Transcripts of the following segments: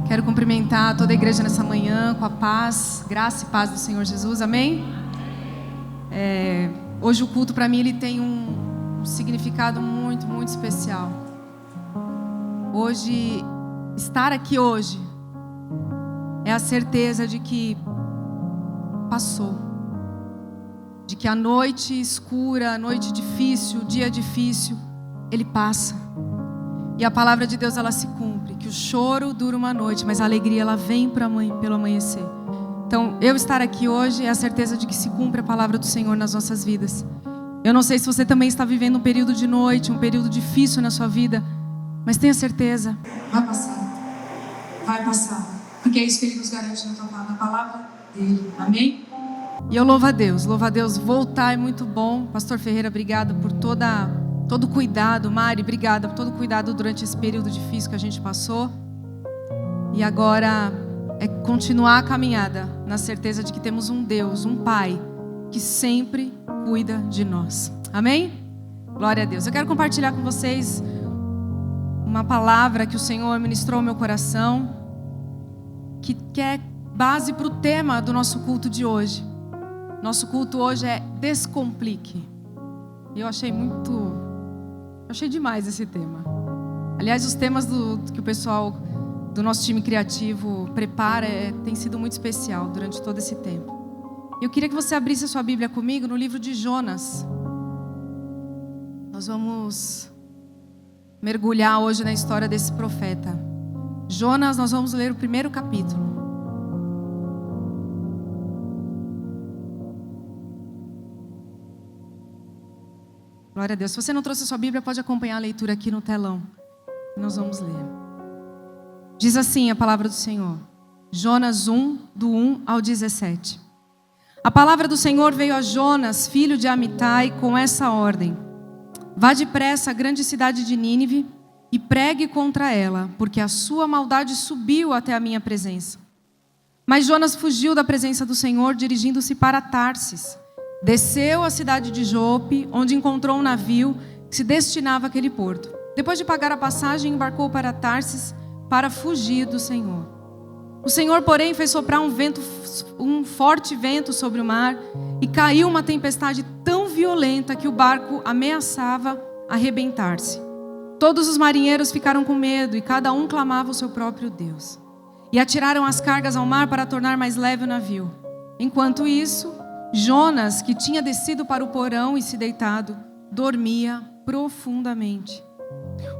Quero cumprimentar toda a igreja nessa manhã com a paz, graça e paz do Senhor Jesus, amém? Hoje o culto para mim ele tem um significado muito, muito especial. Hoje, estar aqui hoje é a certeza de que passou, de que a noite escura, a noite difícil, o dia difícil, ele passa. E a palavra de Deus ela se cumpre, que o choro dura uma noite, mas a alegria ela vem pelo amanhecer. Então, eu estar aqui hoje é a certeza de que se cumpre a palavra do Senhor nas nossas vidas. Eu não sei se você também está vivendo um período de noite, um período difícil na sua vida, mas tenha certeza, vai passar, porque é isso que Ele nos garante na palavra dEle, amém? E eu louvo a Deus, voltar é muito bom. Pastor Ferreira, obrigado por todo o cuidado. Mari, obrigada por todo o cuidado durante esse período difícil que a gente passou. E agora é continuar a caminhada na certeza de que temos um Deus, um Pai, que sempre cuida de nós. Amém? Glória a Deus. Eu quero compartilhar com vocês uma palavra que o Senhor ministrou ao meu coração, que é base para o tema do nosso culto de hoje. Nosso culto hoje é Descomplique. E eu achei demais esse tema. Aliás, os temas que o pessoal do nosso time criativo prepara tem sido muito especial durante todo esse tempo. Eu queria que você abrisse a sua Bíblia comigo no livro de Jonas. Nós vamos mergulhar hoje na história desse profeta. Jonas, nós vamos ler o primeiro capítulo. Glória a Deus. Se você não trouxe a sua Bíblia, pode acompanhar a leitura aqui no telão. Nós vamos ler. Diz assim a palavra do Senhor. Jonas 1, do 1 ao 17. A palavra do Senhor veio a Jonas, filho de Amitai, com essa ordem. Vá depressa à grande cidade de Nínive e pregue contra ela, porque a sua maldade subiu até a minha presença. Mas Jonas fugiu da presença do Senhor, dirigindo-se para Tarsis. Desceu à cidade de Jope, onde encontrou um navio que se destinava àquele porto. Depois de pagar a passagem, embarcou para Tarsis para fugir do Senhor. O Senhor, porém, fez soprar um forte vento sobre o mar e caiu uma tempestade tão violenta que o barco ameaçava arrebentar-se. Todos os marinheiros ficaram com medo e cada um clamava o seu próprio Deus. E atiraram as cargas ao mar para tornar mais leve o navio. Enquanto isso, Jonas, que tinha descido para o porão e se deitado, dormia profundamente.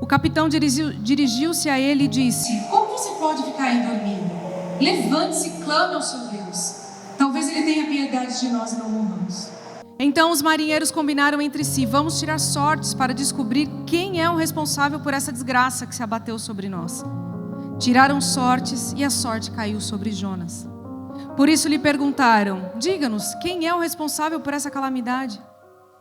O capitão dirigiu-se a ele e disse: Como você pode ficar aí dormindo? Levante-se e clame ao seu Deus. Talvez ele tenha piedade de nós e não morramos. Então os marinheiros combinaram entre si: Vamos tirar sortes para descobrir quem é o responsável por essa desgraça que se abateu sobre nós. Tiraram sortes e a sorte caiu sobre Jonas. Por isso lhe perguntaram: Diga-nos, quem é o responsável por essa calamidade?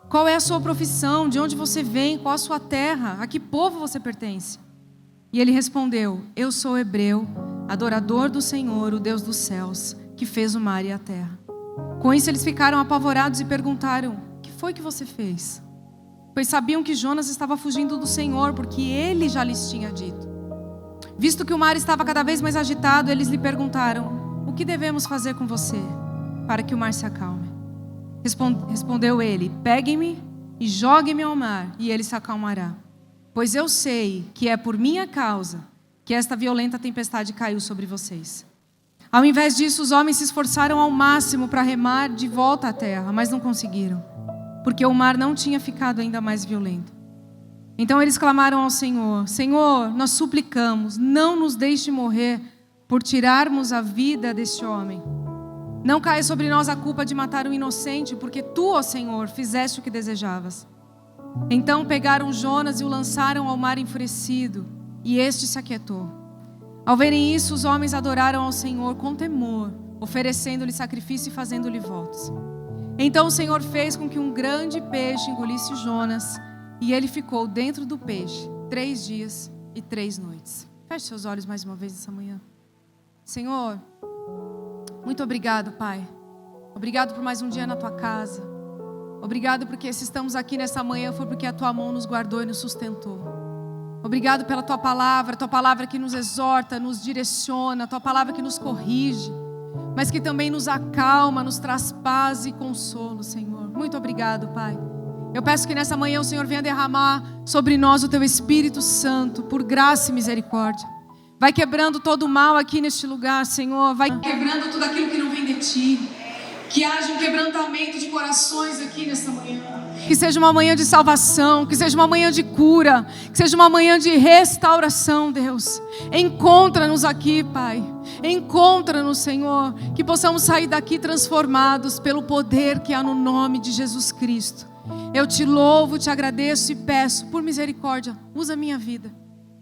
Qual é a sua profissão? De onde você vem? Qual a sua terra? A que povo você pertence? E ele respondeu: Eu sou hebreu, adorador do Senhor, o Deus dos céus, que fez o mar e a terra. Com isso eles ficaram apavorados e perguntaram: O que foi que você fez? Pois sabiam que Jonas estava fugindo do Senhor, porque ele já lhes tinha dito. Visto que o mar estava cada vez mais agitado, eles lhe perguntaram: O que devemos fazer com você para que o mar se acalme? Respondeu ele: Peguem-me e joguem-me ao mar, e ele se acalmará. Pois eu sei que é por minha causa que esta violenta tempestade caiu sobre vocês. Ao invés disso, os homens se esforçaram ao máximo para remar de volta à terra, mas não conseguiram, porque o mar não tinha ficado ainda mais violento. Então eles clamaram ao Senhor: Senhor, nós suplicamos, não nos deixe morrer por tirarmos a vida deste homem. Não caia sobre nós a culpa de matar um inocente, porque tu, ó Senhor, fizeste o que desejavas. Então pegaram Jonas e o lançaram ao mar enfurecido, e este se aquietou. Ao verem isso, os homens adoraram ao Senhor com temor, oferecendo-lhe sacrifício e fazendo-lhe votos. Então o Senhor fez com que um grande peixe engolisse Jonas, e ele ficou dentro do peixe 3 dias e 3 noites. Feche seus olhos mais uma vez essa manhã. Senhor, muito obrigado, Pai. Obrigado por mais um dia na Tua casa. Obrigado porque se estamos aqui nessa manhã foi porque a Tua mão nos guardou e nos sustentou. Obrigado pela Tua palavra que nos exorta, nos direciona, Tua palavra que nos corrige, mas que também nos acalma, nos traz paz e consolo, Senhor. Muito obrigado, Pai. Eu peço que nessa manhã o Senhor venha derramar sobre nós o Teu Espírito Santo, por graça e misericórdia. Vai quebrando todo o mal aqui neste lugar, Senhor. Vai quebrando tudo aquilo que não vem de Ti. Que haja um quebrantamento de corações aqui nessa manhã. Que seja uma manhã de salvação, que seja uma manhã de cura, que seja uma manhã de restauração, Deus. Encontra-nos aqui, Pai. Encontra-nos, Senhor. Que possamos sair daqui transformados pelo poder que há no nome de Jesus Cristo. Eu te louvo, te agradeço e peço, por misericórdia, usa a minha vida.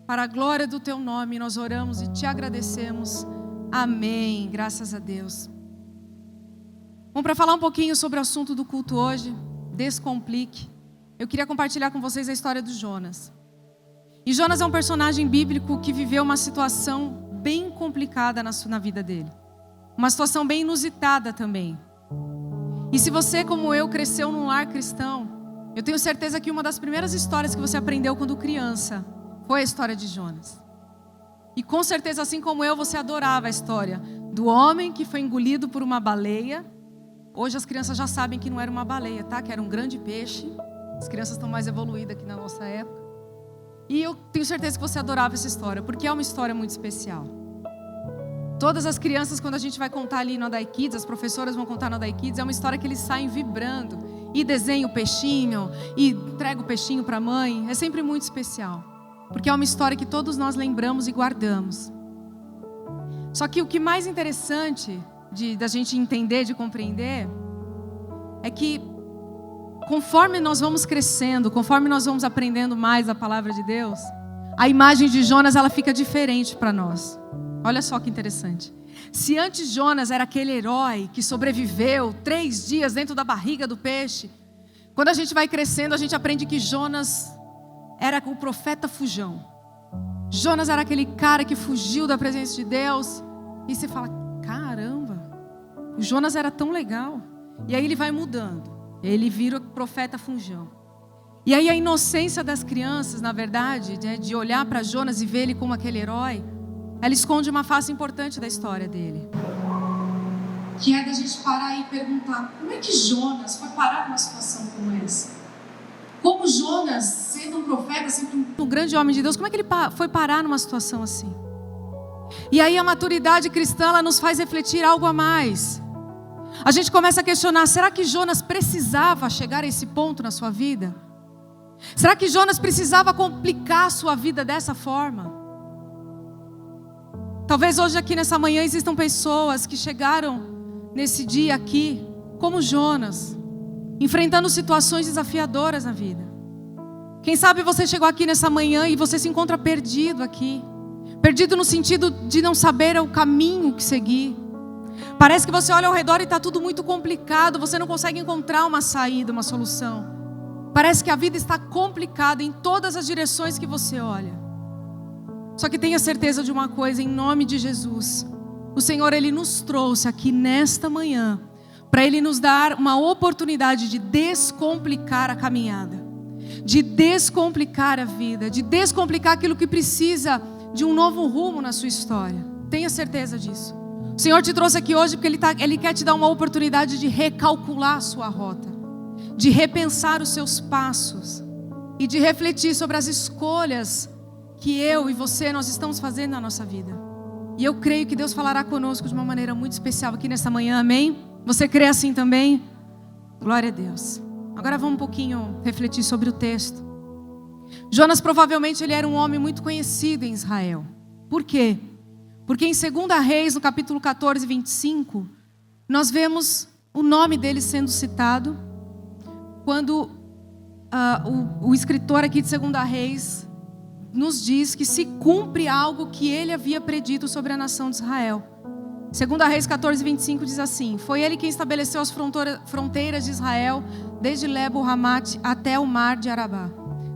Para a glória do Teu nome, nós oramos e te agradecemos. Amém. Graças a Deus. Bom, para falar um pouquinho sobre o assunto do culto hoje, descomplique, eu queria compartilhar com vocês a história do Jonas. E Jonas é um personagem bíblico que viveu uma situação bem complicada na vida dele. Uma situação bem inusitada também. E se você, como eu, cresceu num lar cristão, eu tenho certeza que uma das primeiras histórias que você aprendeu quando criança foi a história de Jonas. E com certeza, assim como eu, você adorava a história do homem que foi engolido por uma baleia. Hoje as crianças já sabem que não era uma baleia, tá? Que era um grande peixe. As crianças estão mais evoluídas aqui na nossa época. E eu tenho certeza que você adorava essa história, porque é uma história muito especial. Todas as crianças, quando a gente vai contar ali no Adai Kids, as professoras vão contar no Adai Kids, é uma história que eles saem vibrando. E desenha o peixinho, e entrega o peixinho para a mãe. É sempre muito especial. Porque é uma história que todos nós lembramos e guardamos. Só que o que mais interessante da gente entender, de compreender, é que conforme nós vamos crescendo, conforme nós vamos aprendendo mais a palavra de Deus, a imagem de Jonas ela fica diferente para nós. Olha só que interessante. Se antes Jonas era aquele herói que sobreviveu 3 dias dentro da barriga do peixe, quando a gente vai crescendo, a gente aprende que Jonas era o profeta fujão. Jonas era aquele cara que fugiu da presença de Deus. E você fala, caramba, o Jonas era tão legal. E aí ele vai mudando. Ele vira o profeta fujão. E aí a inocência das crianças, na verdade, de olhar para Jonas e ver ele como aquele herói, ela esconde uma face importante da história dele. Que é da gente parar e perguntar, como é que Jonas foi parar numa situação como essa? Como Jonas, sendo um profeta, sendo um grande homem de Deus, como é que ele foi parar numa situação assim? E aí a maturidade cristã, ela nos faz refletir algo a mais. A gente começa a questionar, será que Jonas precisava chegar a esse ponto na sua vida? Será que Jonas precisava complicar a sua vida dessa forma? Talvez hoje aqui nessa manhã existam pessoas que chegaram nesse dia aqui, como Jonas, enfrentando situações desafiadoras na vida. Quem sabe você chegou aqui nessa manhã e você se encontra perdido aqui. Perdido no sentido de não saber o caminho que seguir. Parece que você olha ao redor e está tudo muito complicado. Você não consegue encontrar uma saída, uma solução. Parece que a vida está complicada em todas as direções que você olha. Só que tenha certeza de uma coisa, em nome de Jesus. O Senhor, Ele nos trouxe aqui nesta manhã para Ele nos dar uma oportunidade de descomplicar a caminhada, de descomplicar a vida, de descomplicar aquilo que precisa de um novo rumo na sua história. Tenha certeza disso. O Senhor te trouxe aqui hoje porque Ele quer te dar uma oportunidade de recalcular a sua rota, de repensar os seus passos e de refletir sobre as escolhas que eu e você, nós estamos fazendo na nossa vida. E eu creio que Deus falará conosco de uma maneira muito especial aqui nessa manhã, amém? Você crê assim também? Glória a Deus. Agora vamos um pouquinho refletir sobre o texto. Jonas provavelmente ele era um homem muito conhecido em Israel. Por quê? Porque em 2 Reis, no capítulo 14, 25, nós vemos o nome dele sendo citado quando o escritor aqui de 2 Reis nos diz que se cumpre algo que ele havia predito sobre a nação de Israel. 2 Reis 14, 25 diz assim: foi ele quem estabeleceu as fronteiras de Israel, desde Lebo-Hamate até o mar de Arabá,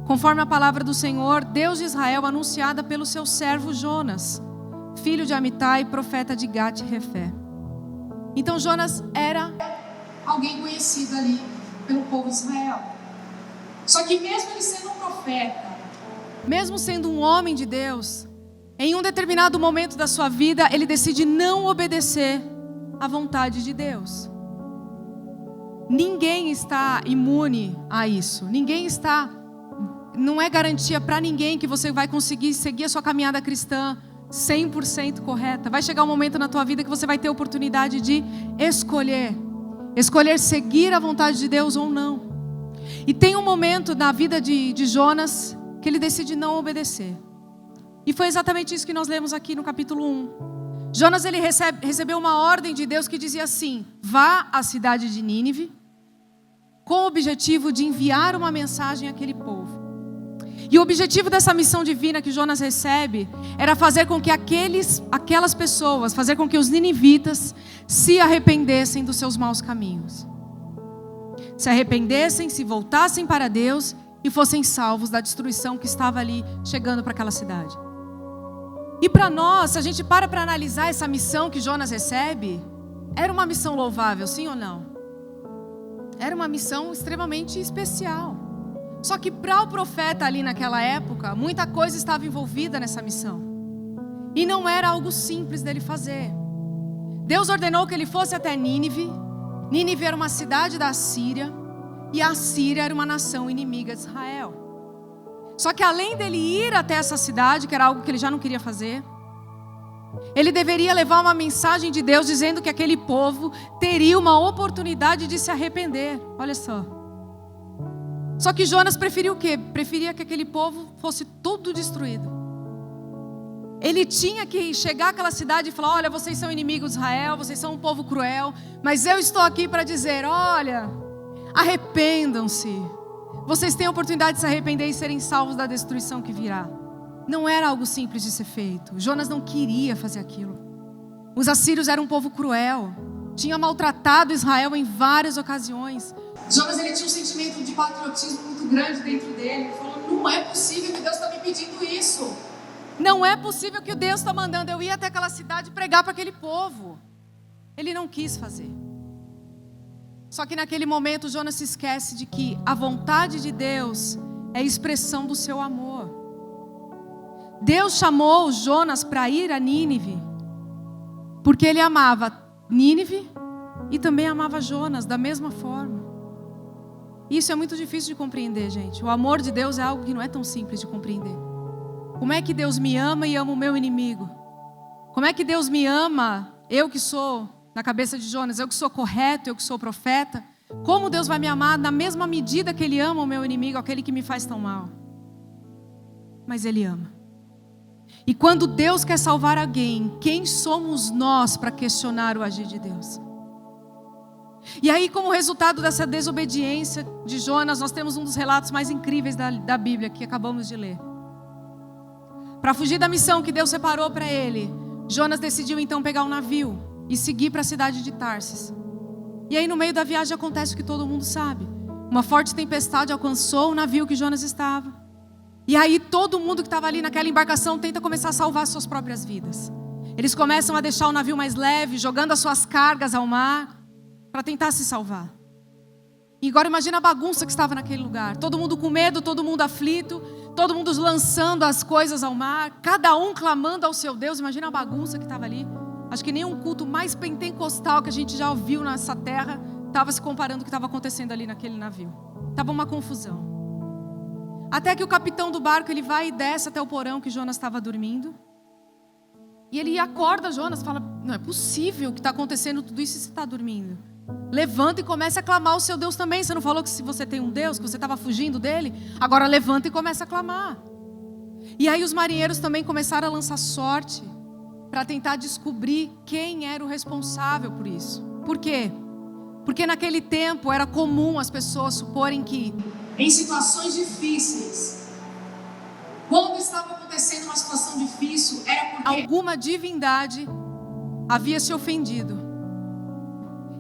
conforme a palavra do Senhor, Deus de Israel, anunciada pelo seu servo Jonas, filho de Amitai, profeta de Gat-Hefé. Então Jonas era alguém conhecido ali pelo povo de Israel. Só que mesmo ele sendo um profeta, mesmo sendo um homem de Deus, em um determinado momento da sua vida, ele decide não obedecer à vontade de Deus. Ninguém está imune a isso. Não é garantia para ninguém que você vai conseguir seguir a sua caminhada cristã 100% correta. Vai chegar um momento na tua vida que você vai ter a oportunidade de escolher seguir a vontade de Deus ou não. E tem um momento na vida de Jonas que ele decide não obedecer. E foi exatamente isso que nós lemos aqui no capítulo 1. Jonas ele recebeu uma ordem de Deus que dizia assim: vá à cidade de Nínive, com o objetivo de enviar uma mensagem àquele povo. E o objetivo dessa missão divina que Jonas recebe era fazer com que aquelas pessoas, fazer com que os ninivitas se arrependessem dos seus maus caminhos. Se arrependessem, se voltassem para Deus e fossem salvos da destruição que estava ali chegando para aquela cidade. E para nós, se a gente para analisar essa missão que Jonas recebe, era uma missão louvável, sim ou não? Era uma missão extremamente especial. Só que para o profeta ali naquela época, muita coisa estava envolvida nessa missão. E não era algo simples dele fazer. Deus ordenou que ele fosse até Nínive. Nínive era uma cidade da Assíria. E a Síria era uma nação inimiga de Israel. Só que além dele ir até essa cidade, que era algo que ele já não queria fazer, ele deveria levar uma mensagem de Deus dizendo que aquele povo teria uma oportunidade de se arrepender. Olha só. Só que Jonas preferiu o quê? Preferia que aquele povo fosse todo destruído. Ele tinha que chegar àquela cidade e falar: olha, vocês são inimigos de Israel, vocês são um povo cruel, mas eu estou aqui para dizer: olha, arrependam-se. Vocês têm a oportunidade de se arrepender e serem salvos da destruição que virá. Não era algo simples de ser feito. Jonas não queria fazer aquilo. Os assírios eram um povo cruel, tinha maltratado Israel em várias ocasiões. Jonas ele tinha um sentimento de patriotismo muito grande dentro dele. Ele falou: não é possível que Deus está me pedindo isso. Não é possível que Deus está mandando eu ir até aquela cidade e pregar para aquele povo. Ele não quis fazer. Só que naquele momento Jonas se esquece de que a vontade de Deus é a expressão do seu amor. Deus chamou Jonas para ir a Nínive porque ele amava Nínive e também amava Jonas da mesma forma. Isso é muito difícil de compreender, gente. O amor de Deus é algo que não é tão simples de compreender. Como é que Deus me ama e ama o meu inimigo? Como é que Deus me ama, eu que sou, na cabeça de Jonas, eu que sou correto, eu que sou profeta? Como Deus vai me amar na mesma medida que Ele ama o meu inimigo, aquele que me faz tão mal? Mas Ele ama. E quando Deus quer salvar alguém, quem somos nós para questionar o agir de Deus? E aí, como resultado dessa desobediência de Jonas, nós temos um dos relatos mais incríveis da Bíblia que acabamos de ler. Para fugir da missão que Deus separou para ele, Jonas decidiu então pegar um navio e seguir para a cidade de Tarsis. E aí no meio da viagem acontece o que todo mundo sabe. Uma forte tempestade alcançou o navio que Jonas estava. E aí todo mundo que estava ali naquela embarcação tenta começar a salvar suas próprias vidas. Eles começam a deixar o navio mais leve, jogando as suas cargas ao mar, para tentar se salvar. E agora imagina a bagunça que estava naquele lugar. Todo mundo com medo, todo mundo aflito, todo mundo lançando as coisas ao mar, cada um clamando ao seu Deus. Imagina a bagunça que estava ali. Acho que nenhum culto mais pentecostal que a gente já ouviu nessa terra estava se comparando com o que estava acontecendo ali naquele navio. Estava uma confusão. Até que o capitão do barco ele vai e desce até o porão que Jonas estava dormindo. E ele acorda Jonas, fala: não é possível que está acontecendo tudo isso e você está dormindo. Levanta e começa a clamar ao seu Deus também. Você não falou que se você tem um Deus, que você estava fugindo dele? Agora levanta e começa a clamar. E aí os marinheiros também começaram a lançar sorte para tentar descobrir quem era o responsável por isso. Por quê? Porque naquele tempo era comum as pessoas suporem que em situações difíceis, quando estava acontecendo uma situação difícil, era porque alguma divindade havia se ofendido.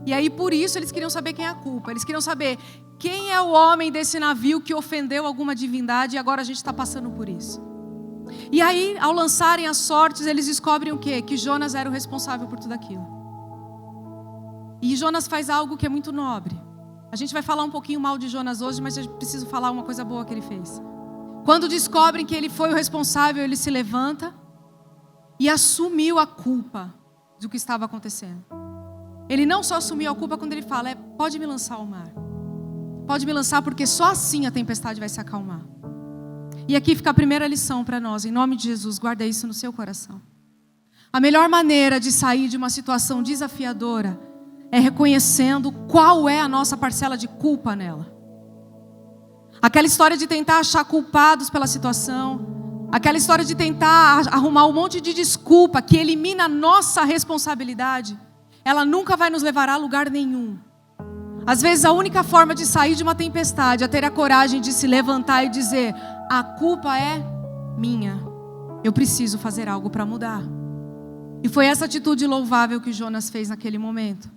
E aí por isso eles queriam saber quem é a culpa. Eles queriam saber quem é o homem desse navio que ofendeu alguma divindade e agora a gente está passando por isso. E aí, ao lançarem as sortes, eles descobrem o quê? Que Jonas era o responsável por tudo aquilo. E Jonas faz algo que é muito nobre. A gente vai falar um pouquinho mal de Jonas hoje, mas eu preciso falar uma coisa boa que ele fez. Quando descobrem que ele foi o responsável, ele se levanta e assumiu a culpa do que estava acontecendo. Ele não só assumiu a culpa quando ele fala, pode me lançar ao mar. Pode me lançar porque só assim a tempestade vai se acalmar. E aqui fica a primeira lição para nós, em nome de Jesus, guarda isso no seu coração. A melhor maneira de sair de uma situação desafiadora é reconhecendo qual é a nossa parcela de culpa nela. Aquela história de tentar achar culpados pela situação, aquela história de tentar arrumar um monte de desculpa que elimina a nossa responsabilidade, ela nunca vai nos levar a lugar nenhum. Às vezes a única forma de sair de uma tempestade é ter a coragem de se levantar e dizer, a culpa é minha, eu preciso fazer algo para mudar. E foi essa atitude louvável que Jonas fez naquele momento.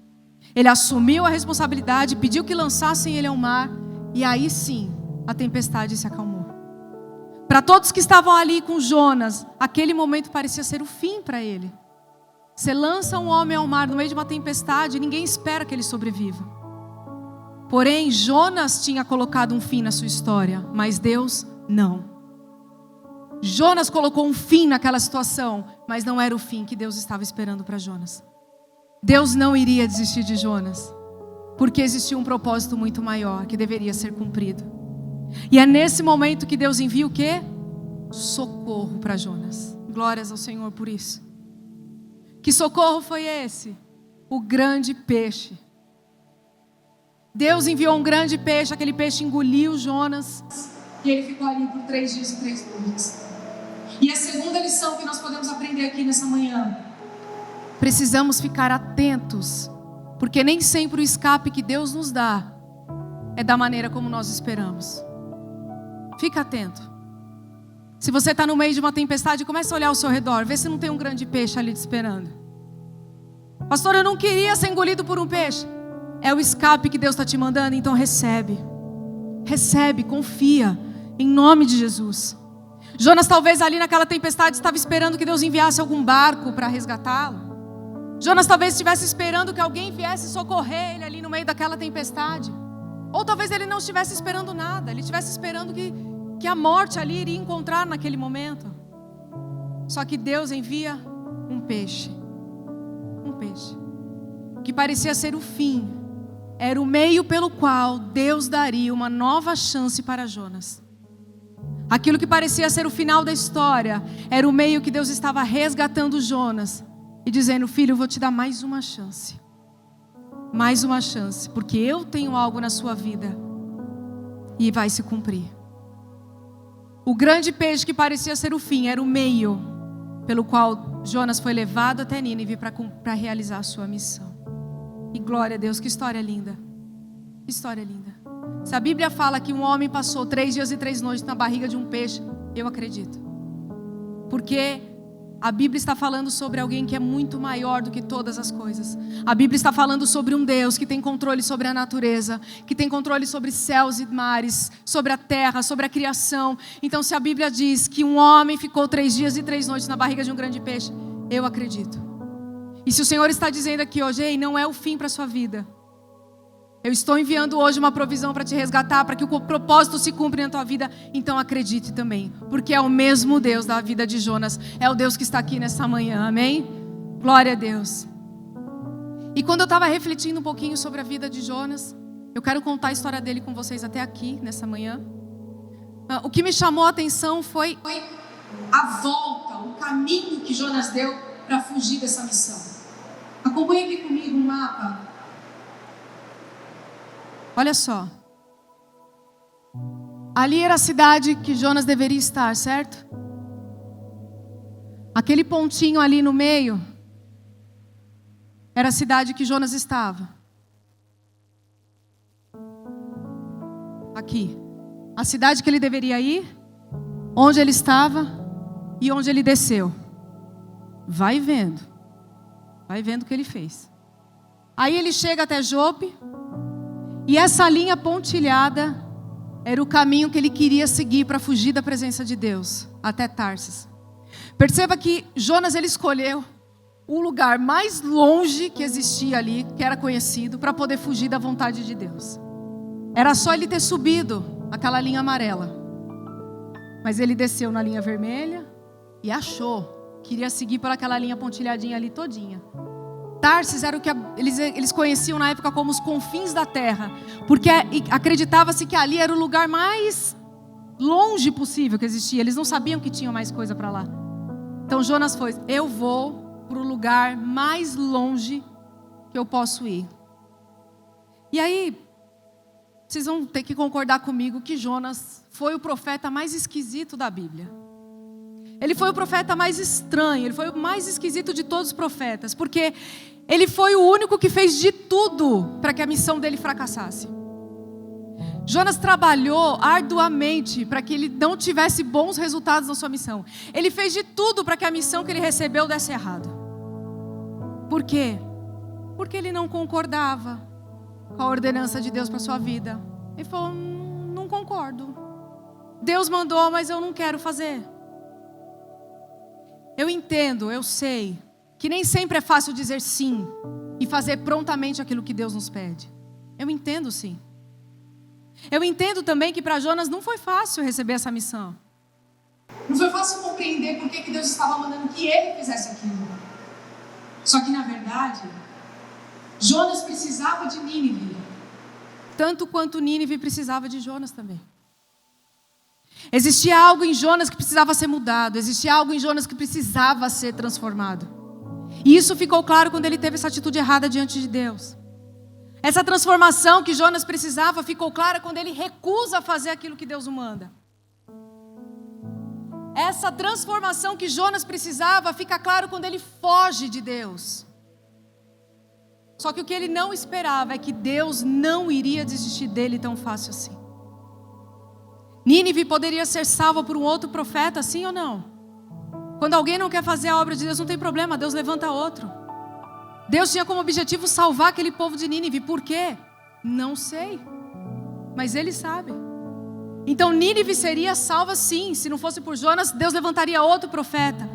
Ele assumiu a responsabilidade, pediu que lançassem ele ao mar, e aí sim, a tempestade se acalmou. Para todos que estavam ali com Jonas, aquele momento parecia ser o fim para ele. Você lança um homem ao mar no meio de uma tempestade, ninguém espera que ele sobreviva. Porém, Jonas tinha colocado um fim na sua história, mas Deus não. Jonas colocou um fim naquela situação, mas não era o fim que Deus estava esperando para Jonas. Deus não iria desistir de Jonas, porque existia um propósito muito maior que deveria ser cumprido. E é nesse momento que Deus envia o quê? Socorro para Jonas. Glórias ao Senhor por isso. Que socorro foi esse? O grande peixe. Deus enviou um grande peixe, aquele peixe engoliu Jonas e ele ficou ali por 3 dias e 3 noites. E a segunda lição que nós podemos aprender aqui nessa manhã: precisamos ficar atentos, porque nem sempre o escape que Deus nos dá é da maneira como nós esperamos. Fica atento. Se você está no meio de uma tempestade, comece a olhar ao seu redor, vê se não tem um grande peixe ali te esperando. Pastor, eu não queria ser engolido por um peixe. É o escape que Deus está te mandando, então recebe. Recebe, confia, em nome de Jesus. Jonas talvez ali naquela tempestade estava esperando que Deus enviasse algum barco para resgatá-lo. Jonas talvez estivesse esperando que alguém viesse socorrer ele ali no meio daquela tempestade. Ou talvez ele não estivesse esperando nada, ele estivesse esperando que a morte ali iria encontrar naquele momento. Só que Deus envia um peixe. Um peixe. Que parecia ser o fim. Era o meio pelo qual Deus daria uma nova chance para Jonas. Aquilo que parecia ser o final da história, era o meio que Deus estava resgatando Jonas. E dizendo, filho, eu vou te dar mais uma chance. Mais uma chance, porque eu tenho algo na sua vida. E vai se cumprir. O grande peixe que parecia ser o fim, era o meio pelo qual Jonas foi levado até Nínive para realizar a sua missão. E glória a Deus, que história linda. Que história linda. Se a Bíblia fala que um homem passou 3 dias e 3 noites na barriga de um peixe, eu acredito. Porque a Bíblia está falando sobre alguém que é muito maior do que todas as coisas. A Bíblia está falando sobre um Deus que tem controle sobre a natureza, que tem controle sobre céus e mares, sobre a terra, sobre a criação. Então, se a Bíblia diz que um homem ficou 3 dias e 3 noites na barriga de um grande peixe, eu acredito. E se o Senhor está dizendo aqui hoje, ei, não é o fim para a sua vida. Eu estou enviando hoje uma provisão para te resgatar, para que o propósito se cumpra na tua vida. Então acredite também, porque é o mesmo Deus da vida de Jonas. É o Deus que está aqui nessa manhã, amém? Glória a Deus. E quando eu estava refletindo um pouquinho sobre a vida de Jonas, eu quero contar a história dele com vocês até aqui, nessa manhã. O que me chamou a atenção foi a volta, o caminho que Jonas deu para fugir dessa missão. Acompanhe aqui comigo um mapa. Olha só. Ali era a cidade que Jonas deveria estar, certo? Aquele pontinho ali no meio era a cidade que Jonas estava. Aqui. A cidade que ele deveria ir, onde ele estava e onde ele desceu. Vai vendo. Vai vendo o que ele fez. Aí ele chega até Jope. E essa linha pontilhada era o caminho que ele queria seguir para fugir da presença de Deus, até Tarsis. Perceba que Jonas ele escolheu o lugar mais longe que existia ali, que era conhecido, para poder fugir da vontade de Deus. Era só ele ter subido aquela linha amarela. Mas ele desceu na linha vermelha e achou que iria seguir por aquela linha pontilhadinha ali todinha. Tarsis era o que eles conheciam na época como os confins da terra, porque acreditava-se que ali era o lugar mais longe possível que existia. Eles não sabiam que tinha mais coisa para lá. Então Jonas foi: eu vou para o lugar mais longe que eu posso ir. E aí, vocês vão ter que concordar comigo que Jonas foi o profeta mais esquisito da Bíblia. Ele foi o profeta mais estranho, ele foi o mais esquisito de todos os profetas, porque ele foi o único que fez de tudo para que a missão dele fracassasse. Jonas trabalhou arduamente para que ele não tivesse bons resultados na sua missão. Ele fez de tudo para que a missão que ele recebeu desse errado. Por quê? Porque ele não concordava com a ordenança de Deus para a sua vida. Ele falou: não concordo. Deus mandou, mas eu não quero fazer. Eu entendo, eu sei que nem sempre é fácil dizer sim e fazer prontamente aquilo que Deus nos pede. Eu entendo, sim. Eu entendo também que para Jonas não foi fácil receber essa missão. Não foi fácil compreender por que Deus estava mandando que ele fizesse aquilo. Só que na verdade, Jonas precisava de Nínive, tanto quanto Nínive precisava de Jonas também. Existia algo em Jonas que precisava ser mudado. Existia algo em Jonas que precisava ser transformado. E isso ficou claro quando ele teve essa atitude errada diante de Deus. Essa transformação que Jonas precisava ficou clara quando ele recusa fazer aquilo que Deus o manda. Essa transformação que Jonas precisava fica claro quando ele foge de Deus. Só que o que ele não esperava é que Deus não iria desistir dele tão fácil assim. Nínive poderia ser salva por um outro profeta, sim ou não? Quando alguém não quer fazer a obra de Deus, não tem problema, Deus levanta outro. Deus tinha como objetivo salvar aquele povo de Nínive. Por quê? Não sei. Mas Ele sabe. Então Nínive seria salva sim. Se não fosse por Jonas, Deus levantaria outro profeta.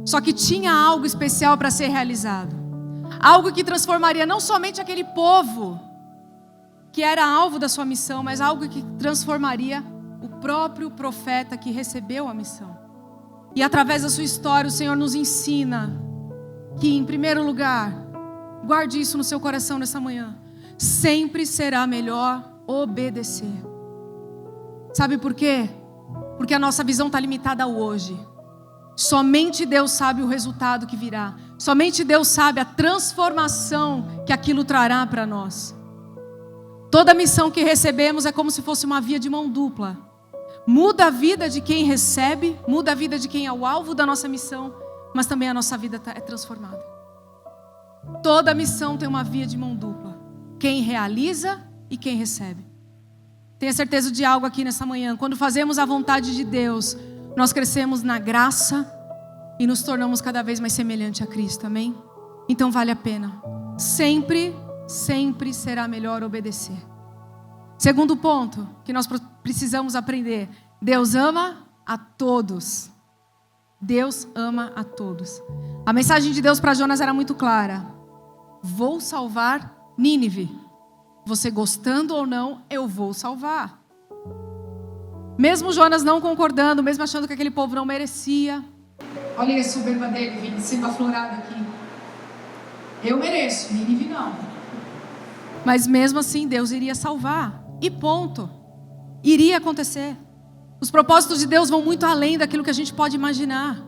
Só que tinha algo especial para ser realizado. Algo que transformaria não somente aquele povo que era alvo da sua missão, mas algo que transformaria o próprio profeta que recebeu a missão. E através da sua história o Senhor nos ensina que, em primeiro lugar, guarde isso no seu coração nessa manhã, sempre será melhor obedecer. Sabe por quê? Porque a nossa visão está limitada ao hoje. Somente Deus sabe o resultado que virá. Somente Deus sabe a transformação que aquilo trará para nós. Toda missão que recebemos é como se fosse uma via de mão dupla. Muda a vida de quem recebe, muda a vida de quem é o alvo da nossa missão, mas também a nossa vida é transformada. Toda missão tem uma via de mão dupla. Quem realiza e quem recebe. Tenha certeza de algo aqui nessa manhã. Quando fazemos a vontade de Deus, nós crescemos na graça e nos tornamos cada vez mais semelhante a Cristo, amém? Então vale a pena. Sempre, sempre será melhor obedecer. Segundo ponto que nós precisamos aprender: Deus ama a todos. Deus ama a todos. A mensagem de Deus para Jonas era muito clara: vou salvar Nínive. Você gostando ou não, eu vou salvar. Mesmo Jonas não concordando, mesmo achando que aquele povo não merecia. Olha a soberba dele sendo aflorada aqui. Eu mereço, Nínive não. Mas mesmo assim Deus iria salvar. E ponto. Iria acontecer. Os propósitos de Deus vão muito além daquilo que a gente pode imaginar.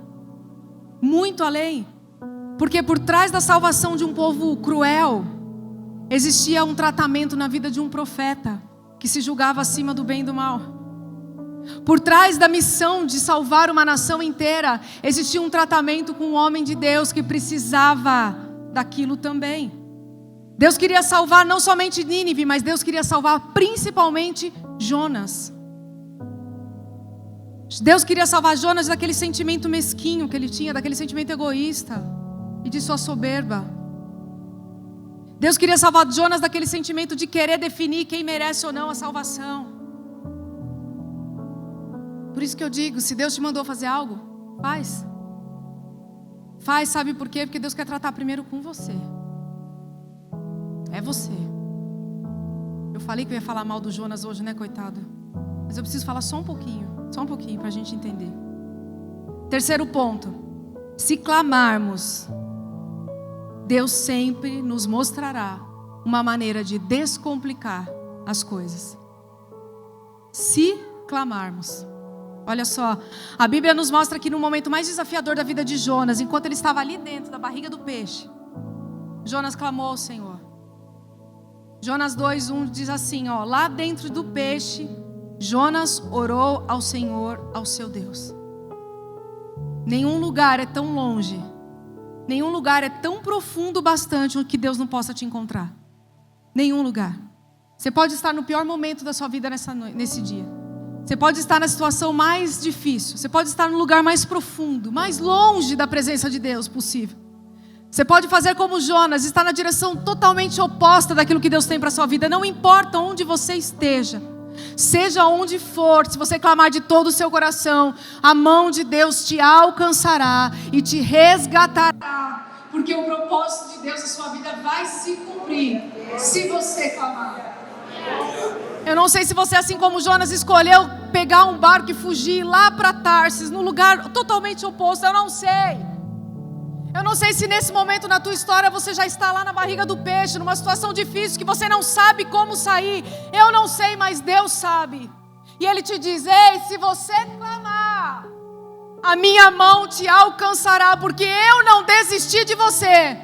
Muito além. Porque por trás da salvação de um povo cruel, existia um tratamento na vida de um profeta que se julgava acima do bem e do mal. Por trás da missão de salvar uma nação inteira, existia um tratamento com um homem de Deus que precisava daquilo também. Deus queria salvar não somente Nínive, mas Deus queria salvar principalmente Jonas. Deus queria salvar Jonas daquele sentimento mesquinho que ele tinha, daquele sentimento egoísta e de sua soberba. Deus queria salvar Jonas daquele sentimento de querer definir quem merece ou não a salvação. Por isso que eu digo, se Deus te mandou fazer algo, faz. Faz, sabe por quê? Porque Deus quer tratar primeiro com você. É você. Eu falei que eu ia falar mal do Jonas hoje, né, coitado? Mas eu preciso falar só um pouquinho para a gente entender. Terceiro ponto: se clamarmos, Deus sempre nos mostrará uma maneira de descomplicar as coisas. Se clamarmos. Olha só, a Bíblia nos mostra que no momento mais desafiador da vida de Jonas, enquanto ele estava ali dentro da barriga do peixe, Jonas clamou ao Senhor. Jonas 2:1 diz assim, lá dentro do peixe, Jonas orou ao Senhor, ao seu Deus. Nenhum lugar é tão longe, nenhum lugar é tão profundo bastante que Deus não possa te encontrar. Nenhum lugar. Você pode estar no pior momento da sua vida nesse dia. Você pode estar na situação mais difícil. Você pode estar no lugar mais profundo, mais longe da presença de Deus possível. Você pode fazer como Jonas, estar na direção totalmente oposta daquilo que Deus tem para a sua vida. Não importa onde você esteja, seja onde for, se você clamar de todo o seu coração, a mão de Deus te alcançará e te resgatará. Porque o propósito de Deus na sua vida vai se cumprir se você clamar. Eu não sei se você, assim como Jonas, escolheu pegar um barco e fugir lá para Tarsis, num lugar totalmente oposto. Eu não sei. Eu não sei se nesse momento na tua história você já está lá na barriga do peixe, numa situação difícil que você não sabe como sair. Eu não sei, mas Deus sabe. E Ele te diz: ei, se você clamar, a minha mão te alcançará, porque eu não desisti de você.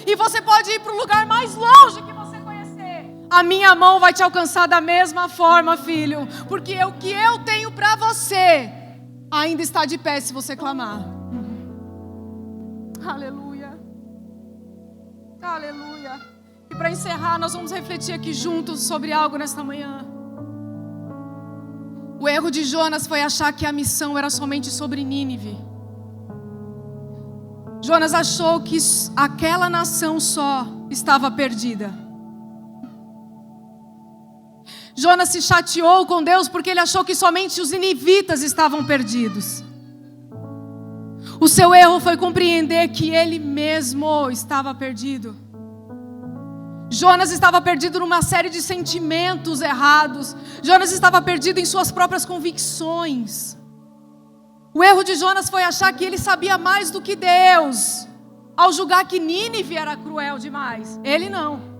E você pode ir para o lugar mais longe que você conhecer. A minha mão vai te alcançar da mesma forma, filho. Porque o que eu tenho para você ainda está de pé se você clamar. Aleluia. Aleluia. E para encerrar, nós vamos refletir aqui juntos sobre algo nesta manhã. O erro de Jonas foi achar que a missão era somente sobre Nínive. Jonas achou que aquela nação só estava perdida. Jonas se chateou com Deus porque ele achou que somente os ninivitas estavam perdidos. O seu erro foi compreender que ele mesmo estava perdido. Jonas estava perdido numa série de sentimentos errados. Jonas estava perdido em suas próprias convicções. O erro de Jonas foi achar que ele sabia mais do que Deus, ao julgar que Nínive era cruel demais. Ele não.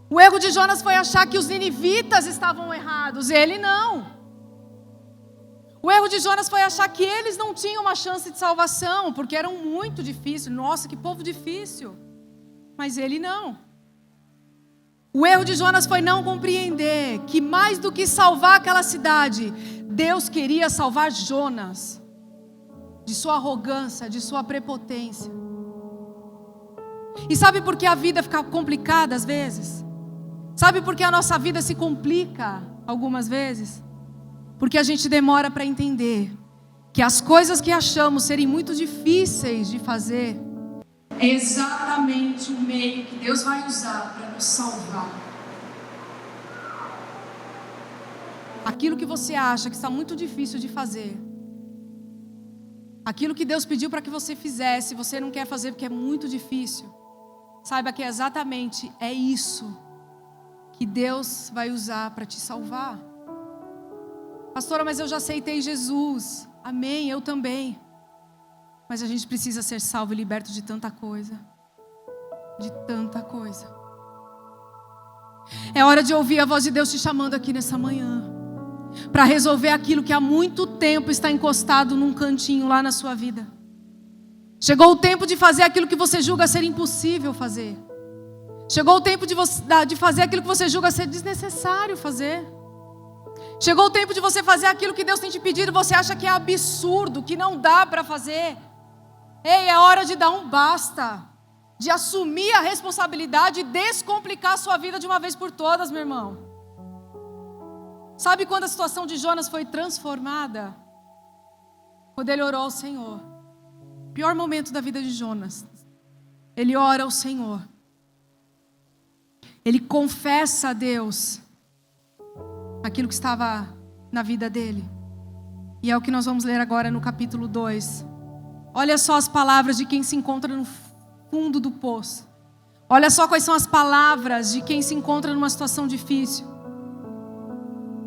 O erro de Jonas foi achar que os ninivitas estavam errados. Ele não. O erro de Jonas foi achar que eles não tinham uma chance de salvação, porque eram muito difíceis. Nossa, que povo difícil. Mas ele não. O erro de Jonas foi não compreender que mais do que salvar aquela cidade, Deus queria salvar Jonas de sua arrogância, de sua prepotência. E sabe por que a vida fica complicada às vezes? Sabe por que a nossa vida se complica algumas vezes? Porque a gente demora para entender que as coisas que achamos serem muito difíceis de fazer é exatamente o meio que Deus vai usar para nos salvar. Aquilo que você acha que está muito difícil de fazer, aquilo que Deus pediu para que você fizesse, você não quer fazer porque é muito difícil, saiba que exatamente é isso que Deus vai usar para te salvar. Pastora, mas eu já aceitei Jesus. Amém, eu também. Mas a gente precisa ser salvo e liberto de tanta coisa. De tanta coisa. É hora de ouvir a voz de Deus te chamando aqui nessa manhã. Para resolver aquilo que há muito tempo está encostado num cantinho lá na sua vida. Chegou o tempo de fazer aquilo que você julga ser impossível fazer. Chegou o tempo de fazer aquilo que você julga ser desnecessário fazer. Chegou o tempo de você fazer aquilo que Deus tem te pedido, você acha que é absurdo, que não dá para fazer. Ei, é hora de dar um basta, de assumir a responsabilidade e descomplicar a sua vida de uma vez por todas, meu irmão. Sabe quando a situação de Jonas foi transformada? Quando ele orou ao Senhor. Pior momento da vida de Jonas. Ele ora ao Senhor. Ele confessa a Deus aquilo que estava na vida dele. E é o que nós vamos ler agora no capítulo 2. Olha só as palavras de quem se encontra no fundo do poço. Olha só quais são as palavras de quem se encontra numa situação difícil.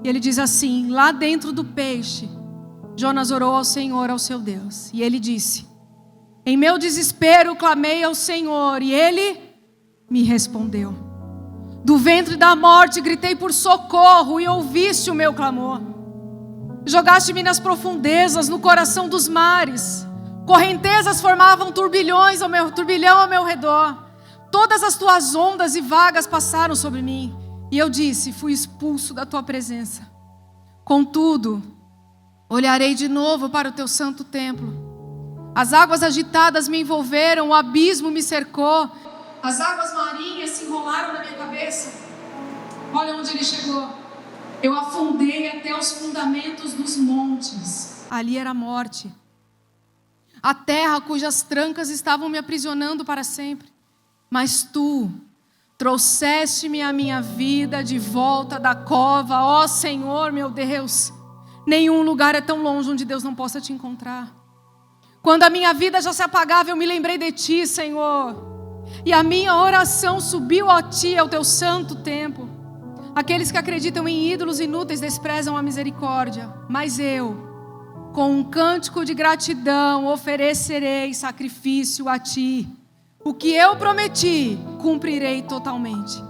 E ele diz assim: lá dentro do peixe, Jonas orou ao Senhor, ao seu Deus. E ele disse: em meu desespero clamei ao Senhor, e Ele me respondeu. Do ventre da morte gritei por socorro, e ouviste o meu clamor. Jogaste-me nas profundezas, no coração dos mares. Correntezas formavam turbilhão ao meu redor. Todas as tuas ondas e vagas passaram sobre mim. E eu disse: fui expulso da tua presença. Contudo, olharei de novo para o teu santo templo. As águas agitadas me envolveram, o abismo me cercou. As águas marinhas se enrolaram na minha cabeça. Olha onde ele chegou. Eu afundei até os fundamentos dos montes. Ali era a morte. A terra cujas trancas estavam me aprisionando para sempre. Mas tu trouxeste-me a minha vida de volta da cova, ó Senhor, meu Deus. Nenhum lugar é tão longe onde Deus não possa te encontrar. Quando a minha vida já se apagava, eu me lembrei de ti, Senhor. E a minha oração subiu a ti, ao teu santo templo. Aqueles que acreditam em ídolos inúteis desprezam a misericórdia. Mas eu, com um cântico de gratidão, oferecerei sacrifício a ti. O que eu prometi, cumprirei totalmente.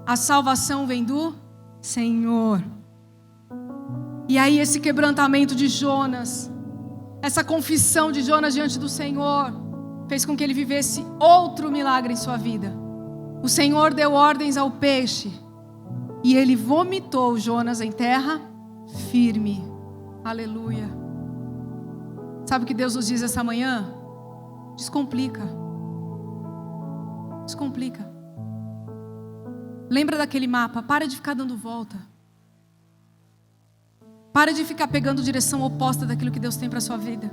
A salvação vem do Senhor. E aí esse quebrantamento de Jonas, essa confissão de Jonas diante do Senhor, fez com que ele vivesse outro milagre em sua vida. O Senhor deu ordens ao peixe e ele vomitou Jonas em terra firme. Aleluia. Sabe o que Deus nos diz essa manhã? Descomplica. Descomplica. Lembra daquele mapa? Para de ficar dando volta. Para de ficar pegando direção oposta daquilo que Deus tem para a sua vida.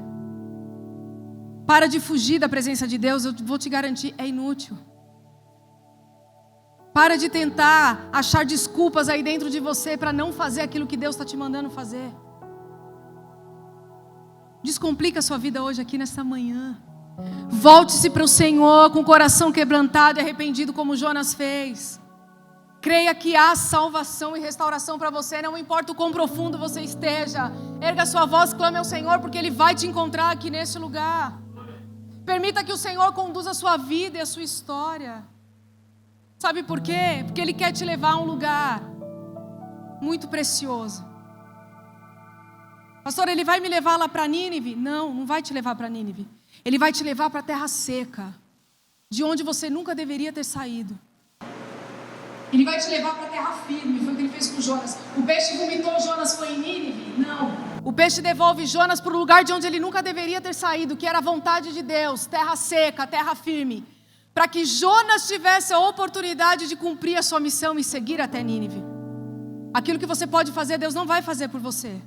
Para de fugir da presença de Deus, eu vou te garantir, é inútil. Para de tentar achar desculpas aí dentro de você para não fazer aquilo que Deus está te mandando fazer. Descomplica a sua vida hoje aqui nessa manhã. Volte-se para o Senhor com o coração quebrantado e arrependido como Jonas fez. Creia que há salvação e restauração para você, não importa o quão profundo você esteja. Erga sua voz, clame ao Senhor, porque Ele vai te encontrar aqui nesse lugar. Permita que o Senhor conduza a sua vida e a sua história. Sabe por quê? Porque Ele quer te levar a um lugar muito precioso. Pastor, Ele vai me levar lá para Nínive? Não, não vai te levar para Nínive. Ele vai te levar para a terra seca, de onde você nunca deveria ter saído. Ele vai te levar para a terra firme. Foi o que ele fez com Jonas. O peixe vomitou Jonas, foi em Nínive? Não. O peixe devolve Jonas para o lugar de onde ele nunca deveria ter saído, que era a vontade de Deus, terra seca, terra firme, para que Jonas tivesse a oportunidade de cumprir a sua missão e seguir até Nínive. Aquilo que você pode fazer, Deus não vai fazer por você.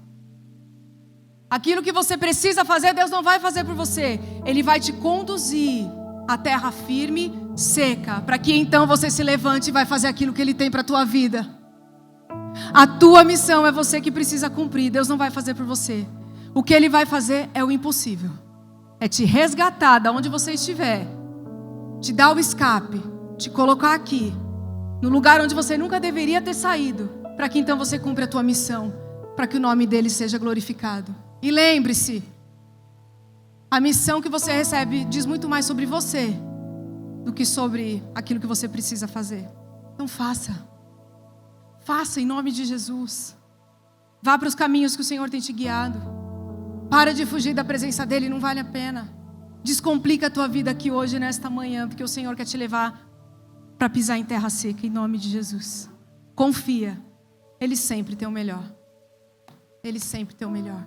Aquilo que você precisa fazer, Deus não vai fazer por você. Ele vai te conduzir à terra firme, seca, para que então você se levante e vai fazer aquilo que Ele tem para a tua vida. A tua missão é você que precisa cumprir. Deus não vai fazer por você. O que Ele vai fazer é o impossível. É te resgatar da onde você estiver, te dar o escape, te colocar aqui, no lugar onde você nunca deveria ter saído, para que então você cumpra a tua missão, para que o nome dEle seja glorificado. E lembre-se, a missão que você recebe diz muito mais sobre você do que sobre aquilo que você precisa fazer. Então faça. Faça em nome de Jesus. Vá para os caminhos que o Senhor tem te guiado. Para de fugir da presença dEle, não vale a pena. Descomplica a tua vida aqui hoje, nesta manhã, porque o Senhor quer te levar para pisar em terra seca, em nome de Jesus. Confia. Ele sempre tem o melhor. Ele sempre tem o melhor.